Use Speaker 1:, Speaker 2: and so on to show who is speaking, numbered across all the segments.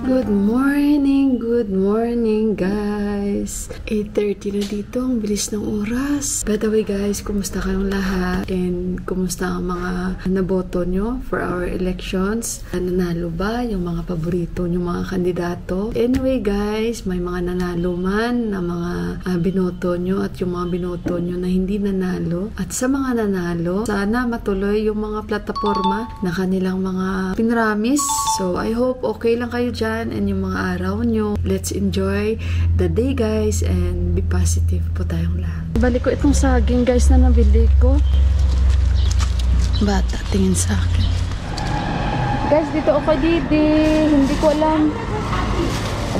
Speaker 1: Good morning guys! 8:30 na dito, ang bilis ng oras. By the way guys, kumusta kayong lahat? And kumusta ang mga naboto nyo for our elections? Nanalo ba yung mga paborito nyo mga kandidato? Anyway guys, may mga nanalo man na mga binoto nyo at yung mga binoto nyo na hindi nanalo. At sa mga nanalo, sana matuloy yung mga plataforma na kanilang mga pinramis. So I hope okay lang kayo dyan and yung mga araw nyo. Let's enjoy the day guys and be positive po tayong lahat. Balik ko itong saging guys na nabili ko. Bata, tingin sa akin. Guys, dito ako Didi. Hindi ko alam.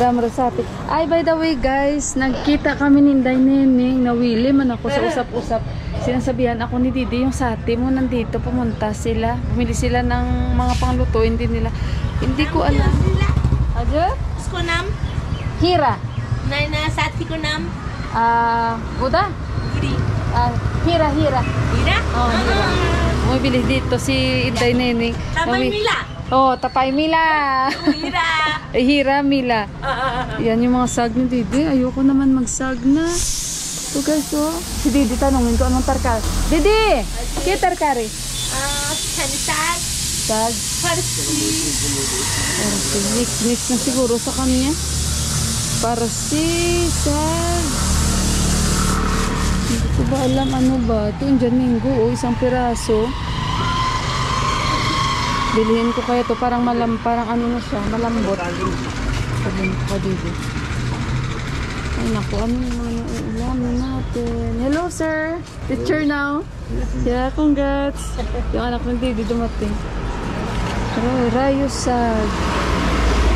Speaker 1: Ramarasapit. Ay, by the way guys, nagkita kami ni Inday Neneng. Nawili man ako sa usap-usap. Sinasabihan ako ni Didi, yung sati mo nandito, pumunta sila. Bumili sila ng mga panglutuin din nila. Hindi ko alam. Aja?
Speaker 2: Usko nam?
Speaker 1: Hira.
Speaker 2: Na sati ko nam?
Speaker 1: Buda?
Speaker 2: Guri.
Speaker 1: Hira.
Speaker 2: Hira?
Speaker 1: Oh, hira. Bumibili dito si Inday Neneng.
Speaker 2: Tapay Mila?
Speaker 1: Oh, Tapay Mila.
Speaker 2: Hira.
Speaker 1: Hira Mila. Yan yung mga sag ni Didi. Ayoko naman magsag na. So guys, oh. Si Didi tanongin ko anong tarkar. Didi! Kaya tarkari?
Speaker 2: Kanisag.
Speaker 1: Sag.
Speaker 2: Parsi.
Speaker 1: Mix na siguro sa kanya. Parsi, sag. Hindi ko ba alam ano ba. Ito yung Janingo, oh, isang piraso. Bilhin ko kaya to parang parang ano na siya, malambot. Sabihin ko ka Didi. Ay naku, ano yung ulam natin. Hello sir, teacher now. Yeah, congrats. Yung anak ng Didi dumating. Rayo sag.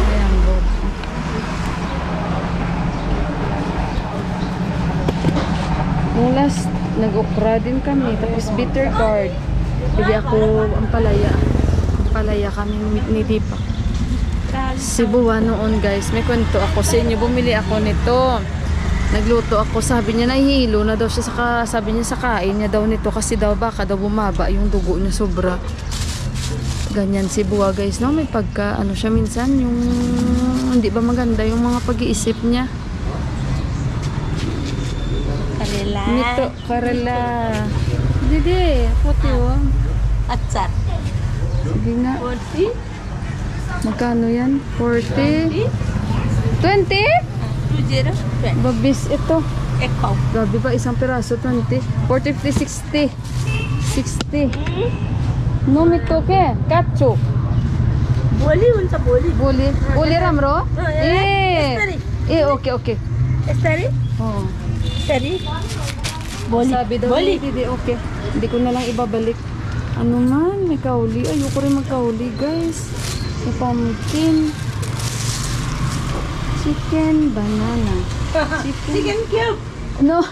Speaker 1: Ayan, Bob. Yung last, nag-okra din kami. Tapos bitter gourd. Bili ako ang palaya kami ni Dipa. Cebuwa noon guys, may kwento ako sa inyo. Bumili ako nito. Nagluto ako, sabi niya nahihilo na daw siya sabi niya sa kain niya daw nito kasi daw baka daw bumaba yung dugo niya sobra. Ganyan Cebuwa guys, no? May pagka ano siya minsan yung hindi ba maganda yung mga pag-iisip niya.
Speaker 2: Karela.
Speaker 1: Nito, karela. Didi, puti oh.
Speaker 2: Atsar.
Speaker 1: Sige nga.
Speaker 2: 40.
Speaker 1: Magkano yan? 40? 20?
Speaker 2: 20.
Speaker 1: Babis ito.
Speaker 2: Ekaw.
Speaker 1: Grabe ba? Isang piraso, 20. 40, 50, 60. 60. No, mito ke? Kacho.
Speaker 2: Boli, unsa boli?
Speaker 1: Boli ramro? Okay.
Speaker 2: Estari?
Speaker 1: Oo.
Speaker 2: Estari? Boli.
Speaker 1: Sabi daw
Speaker 2: Boli.
Speaker 1: Hindi, okay. Hindi ko na lang ibabalik. Ano man, may kauli. Ayoko rin magkauli, guys. May pumpkin. Chicken, banana.
Speaker 2: Chicken cube.
Speaker 1: No.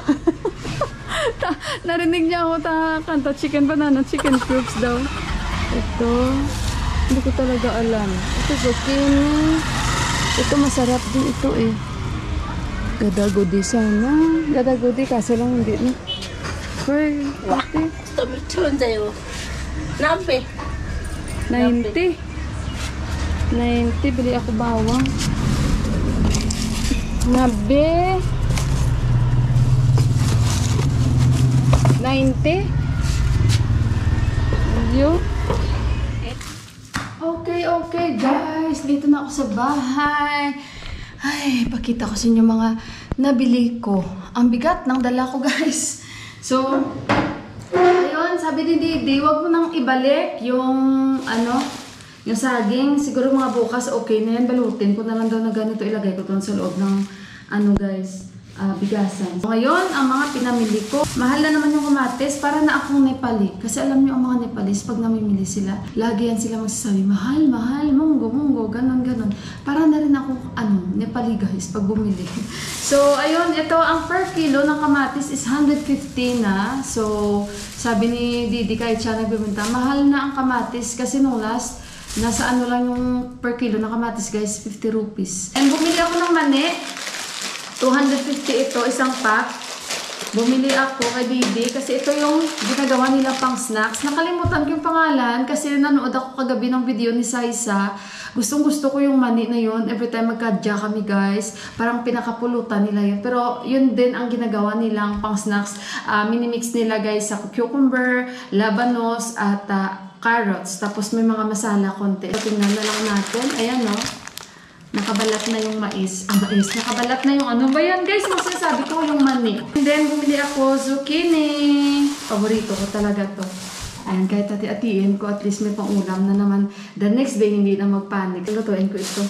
Speaker 1: Narinig niya ako kanta chicken, banana, chicken cubes daw. Ito. Hindi ko talaga alam. Ito zucchini. Ito masarap din ito eh. Gadagudi sana. Gadagudi kasi lang hindi na. Hoy, ate.
Speaker 2: Tomato sa'yo. Nampe.
Speaker 1: 90. 90. Bili ako bawang. Nabe. 90. Yo. Okay guys. Dito na ako sa bahay. Ay, pakita ko sa inyo mga nabili ko. Ang bigat ng dala ko guys. So, ayun, sabi ni Didi, wag mo nang ibalik yung yung saging. Siguro mga bukas okay na yan. Balutin ko na lang daw na ganito. Ilagay ko doon sa loob ng guys, bigasan. So, ngayon, ang mga pinamili ko, mahal na naman yung kamatis para na akong Nepali. Kasi alam niyo ang mga Nepalis, pag namimili sila, lagi yan sila magsasabi, mahal, munggo, ganon. Para na rin ako, Nepali guys, pag bumili. So, ayun, ito, ang per kilo ng kamatis is 150 na. So, sabi ni Didi, kahit siya nagbibenta, mahal na ang kamatis kasi nung last, nasa lang yung per kilo ng kamatis guys, 50 rupees. And bumili ako ng mani. 250 ito, isang pack. bumili ako kay Didi kasi ito yung ginagawa nila pang snacks. Nakalimutan ko yung pangalan kasi nanood ako kagabi ng video ni Saisa. Gustong gusto ko yung mani na yun. Every time magkadya kami guys, parang pinakapulutan nila yun. Pero yun din ang ginagawa nilang pang snacks. Minimix nila guys sa cucumber, labanos at carrots. Tapos may mga masala konti. Tingnan na lang natin. Ayan no. Nakabalat na yung mais. Mais. Nakabalat na yung ano ba yan guys? Masasabi ko yung mani. And then bumili ako zucchini. Paborito ko talaga to. Ayan, kahit hati-hatiin ko, at least may pang-ulam na naman. The next day, hindi na magpanik. Lutuin ko ito.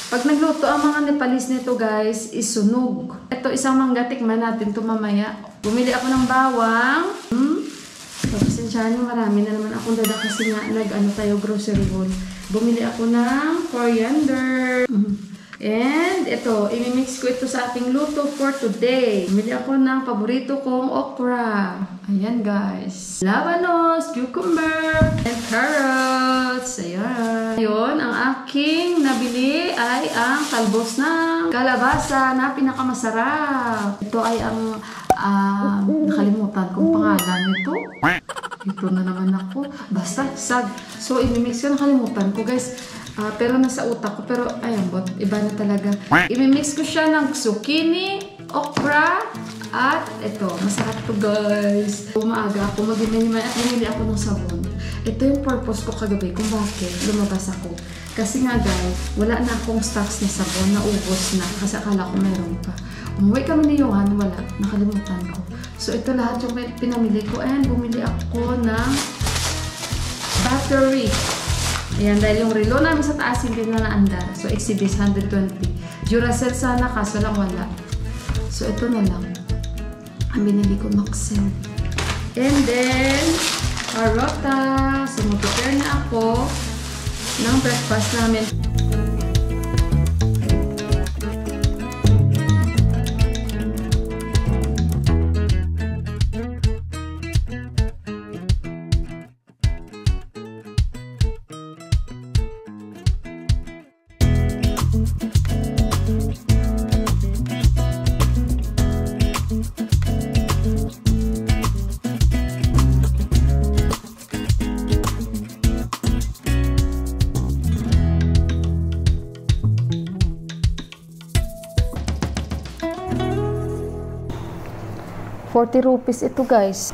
Speaker 1: Pag nagluto ang mga Nepalese nito, guys, is sunog. Ito, isang mangga, tikman natin ito mamaya. Bumili ako ng bawang. So, pasensyahan nyo, marami na naman akong dada kasi nga, tayo, grocery haul. Bumili ako ng coriander. And ito, imimix ko ito sa ating luto for today. Bumili ako ng paborito kong okra. Ayan guys. Labanos, cucumber, and carrots. Ayan. Yun, ang aking nabili ay ang talbos ng kalabasa na pinakamasarap. Ito ay ang nakalimutan kong pangalan nito. Ito na naman ako. Basta, sag. So, imimix ko, nakalimutan ko guys. Pero nasa utak ko. Pero, ayan, iba na talaga. Imimix ko siya ng zucchini, okra, at ito. Masarap to guys. Umaga ako, mag-iminiman at bumili ako ng sabon. Ito yung purpose ko kagabi kung bakit lumabas ako. Kasi nga guys, wala na akong stocks na sabon, naubos na. Kasi akala ko meron pa. Umuwi kami ni Johan, wala. Nakalimutan ko. So, ito lahat yung pinamili ko. And bumili ako ng battery. Ayan, dahil yung relo namin sa taas hindi na naandar. So, XCB's 120. Duracell sana, kaso lang wala. So, ito na lang. Ang binili ko, Maxell. And then, karota. So, mag-prepare na ako ng breakfast namin. ₱40 ito guys.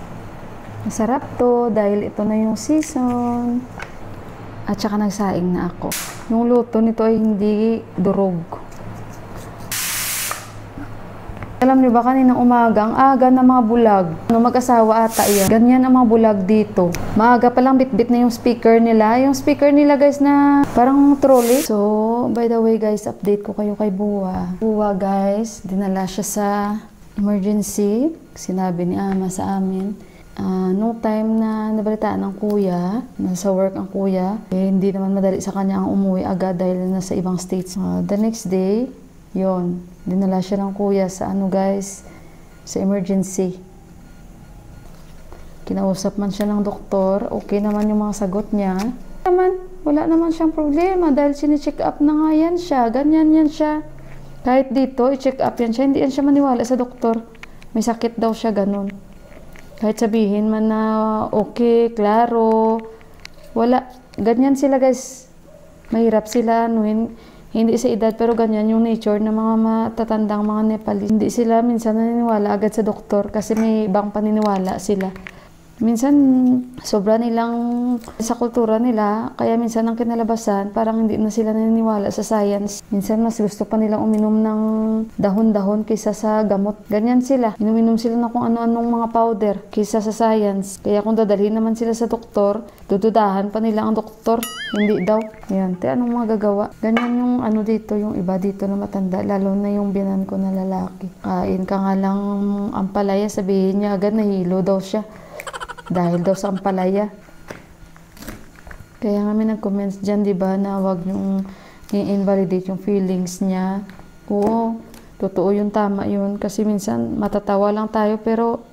Speaker 1: Masarap to dahil ito na yung season. At saka nagsaing na ako. Yung luto nito ay hindi durog. Alam niyo ba kaninang umaga, ang aga ng mga bulag. Mag-asawa ata yan. Ganyan ang mga bulag dito. Maaga pa lang bit-bit na yung speaker nila. Yung speaker nila guys na parang trolley. So, by the way guys, update ko kayo kay Buwa. Buwa guys, dinala siya sa emergency. Sinabi ni Ama sa amin. No time na nabalitaan ng kuya, nasa work ang kuya, hindi naman madali sa kanya ang umuwi agad dahil nasa ibang states. The next day, yon, dinala siya ng kuya sa guys, sa emergency. Kinausap man siya ng doktor, okay naman yung mga sagot niya. Wala naman siyang problema dahil sine-check up na nga yan siya, ganyan yan siya. Kahit dito, i-check up yan siya, hindi yan siya maniwala sa doktor. May sakit daw siya, ganun. Kahit sabihin man na okay, klaro, wala. Ganyan sila guys. Mahirap sila, hindi sa edad, pero ganyan yung nature ng mga matatandang mga Nepalese. Hindi sila minsan naniniwala agad sa doktor kasi may ibang paniniwala sila. Minsan, sobra nilang sa kultura nila, kaya minsan ang kinalabasan, parang hindi na sila naniniwala sa science. Minsan, mas gusto pa nilang uminom ng dahon-dahon kaysa sa gamot. Ganyan sila. Inuminom sila na kung ano-anong mga powder kaysa sa science. Kaya kung dadalhin naman sila sa doktor, dududahan pa nila ang doktor. Hindi daw. Ayan, anong magagawa? Ganyan yung dito, yung iba dito na matanda, lalo na yung biyanan ko na lalaki. Kain ka nga lang ampalaya, sabihin niya agad nahilo daw siya. Dahil daw sa ampalaya. Kaya nga may nag-comments dyan, diba, na wag yung i-invalidate yung feelings niya. Oo, totoo yung tama yun. Kasi minsan matatawa lang tayo pero,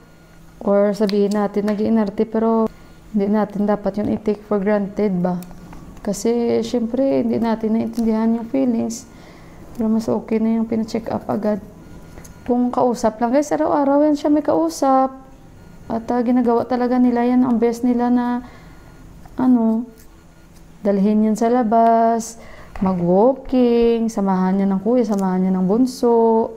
Speaker 1: or sabihin natin nag-iinarte pero hindi natin dapat yung i-take for granted ba. Kasi syempre hindi natin naintindihan yung feelings. Pero mas okay na yung pina-check up agad. kung kausap lang. Guys, araw-araw yan siya may kausap. At ginagawa talaga nila yan. Ang best nila na, dalhin yan sa labas, mag-walking, samahan niya ng kuya, samahan niya ng bunso.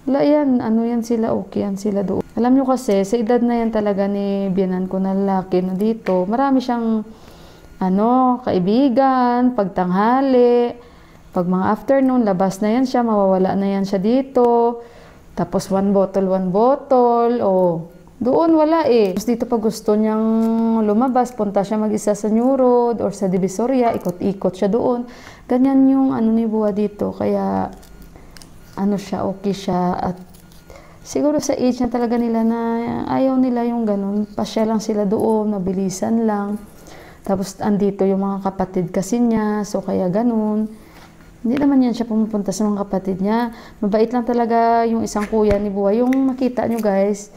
Speaker 1: Wala yan, yan sila, okay yan sila doon. Alam nyo kasi, sa edad na yan talaga ni biyanan ko na lalaki na dito, marami siyang, kaibigan, pagtanghali, pag mga afternoon, labas na yan siya, mawawala na yan siya dito. Tapos one bottle, doon wala eh. Tapos dito pag gusto niyang lumabas, punta siya mag-isa sa New Road or sa Divisoria, ikot-ikot siya doon. Ganyan yung ni Buwa dito, kaya siya, okay siya. At siguro sa age na talaga nila na ayaw nila yung ganun. Pasya lang sila doon, mabilisan lang. Tapos andito yung mga kapatid kasi niya, so kaya ganun. Hindi naman yan siya pumupunta sa mga kapatid niya. Mabait lang talaga yung isang kuya ni Buwa. Yung makita nyo guys,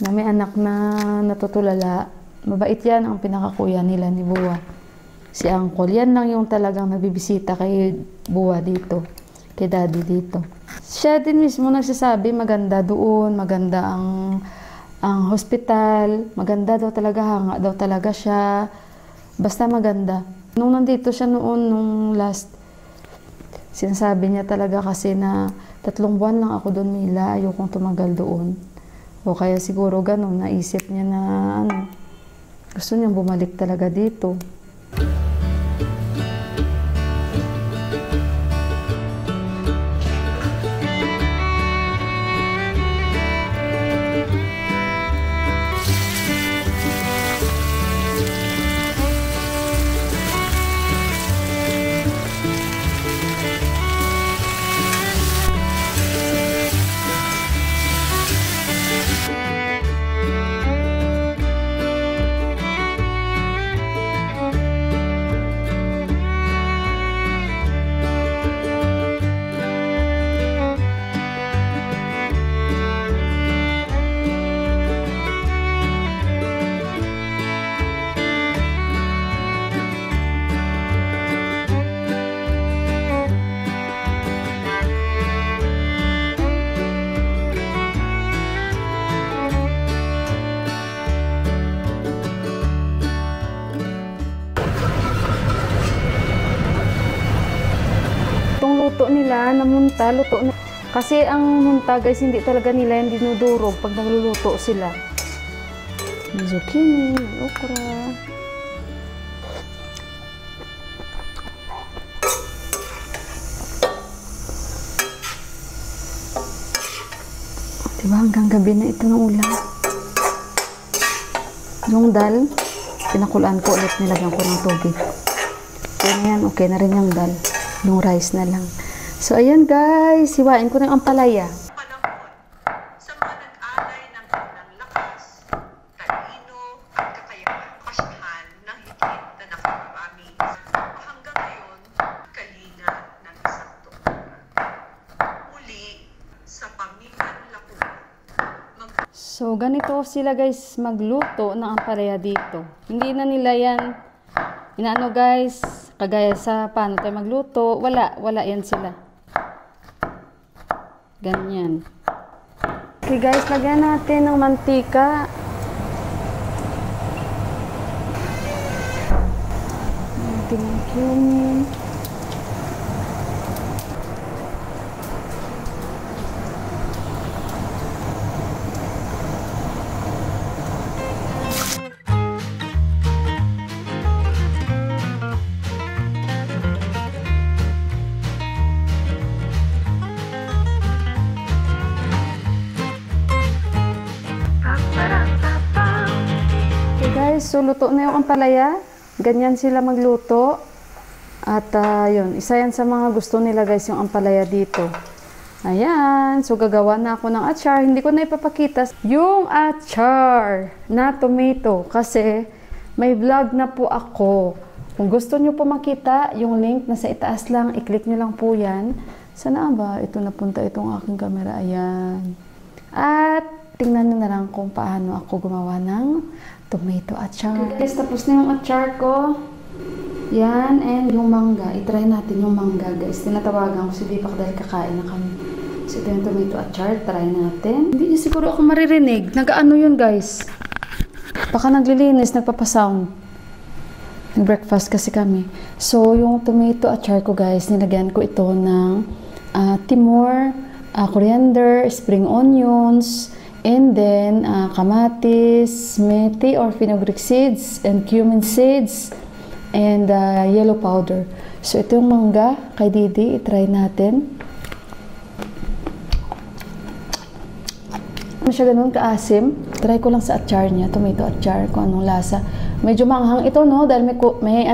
Speaker 1: na may anak na natutulala. Mabait yan ang pinakakuya nila ni Buwa. Si Uncle, yan lang yung talagang nabibisita kay Buwa dito. Kay Daddy dito. Siya din mismo nagsasabi maganda doon, maganda ang hospital, maganda daw talaga, hanga daw talaga siya. Basta maganda. Nung nandito siya noon, nung last, sinasabi niya talaga kasi na 3 buwan lang ako doon, Mila, ayokong tumagal doon. O kaya siguro ganun, naisip niya na gusto niyang bumalik talaga dito. Luto nila na munta, luto na. Kasi ang munta guys, hindi talaga nila yan dinudurog pag nagluluto sila. May zucchini, may okra. Diba hanggang gabi na ito ng ulam. Yung dal, pinakulaan ko ulit, nilagyan ko ng tubig. Yan, okay na rin yung dal. Yung rice na lang. So, ayan guys. Hiwain ko na yung ampalaya.
Speaker 3: Panahon sa mga nag-alay ng kanilang lakas, talino at kakayahan ng higit na nakarami. Hanggang ngayon, kalinga ng isang doktor. Muli, sa pamilyang Lacuna.
Speaker 1: So, ganito sila guys magluto ng ampalaya dito. Hindi na nila yan guys, kagaya sa paano tayo magluto, wala yan sila. Ganyan. Okay guys, lagyan natin ng mantika. Natin cumin. So, luto na yung ampalaya. Ganyan sila magluto. At yun, isa yan sa mga gusto nila guys, yung ampalaya dito. Ayan. So, gagawa na ako ng achar. Hindi ko na ipapakita yung achar na tomato. Kasi may vlog na po ako. Kung gusto nyo po makita, yung link nasa itaas lang. I-click nyo lang po yan. Sana ba? Ito napunta itong aking camera. Ayan. At tingnan nyo na lang kung paano ako gumawa ng tomato achar. Okay guys, tapos na yung achar ko. Yan, and yung mangga. I-try natin yung mangga guys. Tinatawagan ko si Deepak dahil kakain na kami. So, ito yung tomato achar. Try natin. Hindi niya siguro ako maririnig. Nag-ano yun, guys? Baka naglilinis, nagpapasound. Nag-breakfast kasi kami. So, yung tomato achar ko, guys, nilagyan ko ito ng timor, coriander, spring onions, and then kamatis, methi or fenugreek seeds, and cumin seeds, and yellow powder. So, ito yung mangga kay Didi. I-try natin. Ano siya ganun kaasim? Try ko lang sa achar niya, tomato achar, kung anong lasa. Medyo manghang ito, no? Dahil may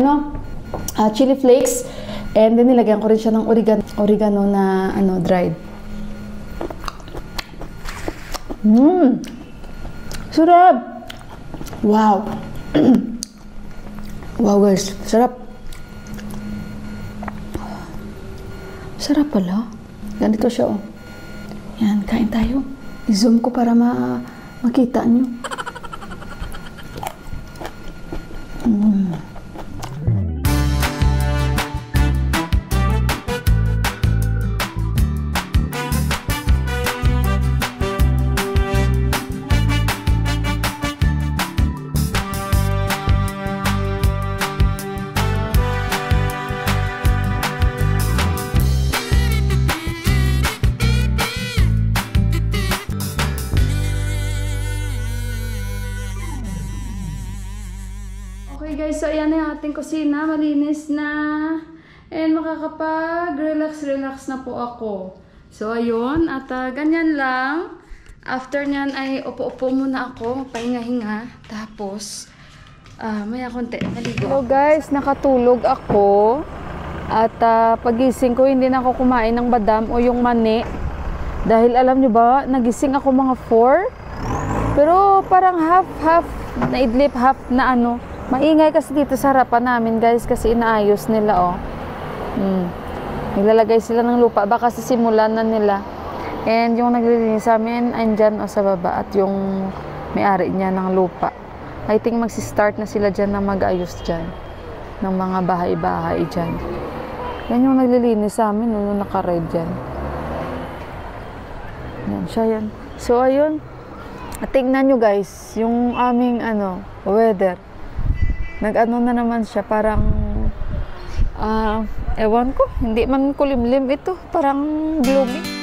Speaker 1: chili flakes. And then, nilagyan ko rin siya ng oregano na, dried. Sarap! Wow! Wow, guys. Sarap. Sarap pala. Ganito siya, oh. Yan, kain tayo. I-zoom ko para makita nyo. Okay guys, so ayan na yung ating kusina. Malinis na. And makakapag-relax na po ako. So ayun, at ganyan lang. After nyan ay upo-upo muna ako. Pahinga-hinga. Tapos, maya konti, maligo. Hello guys, nakatulog ako. At pagising ko, hindi na ako kumain ng badam o yung mani. Dahil alam nyo ba, nagising ako mga 4. Pero parang half na idlip, half na maingay kasi dito sa harapan namin guys kasi inaayos nila Naglalagay sila ng lupa baka sisimulan na nila. And yung naglilinis sa amin andyan sa baba at yung may-ari niya ng lupa. I think magsi-start na sila dyan na mag-ayos dyan ng mga bahay-bahay dyan. Yan yung naglilinis sa amin yung naka-red dyan. Yan siya yan. So ayun. Tingnan nyo guys yung aming weather. Nag-ano na naman siya, parang, ewan ko, hindi man kulimlim ito, parang gloomy.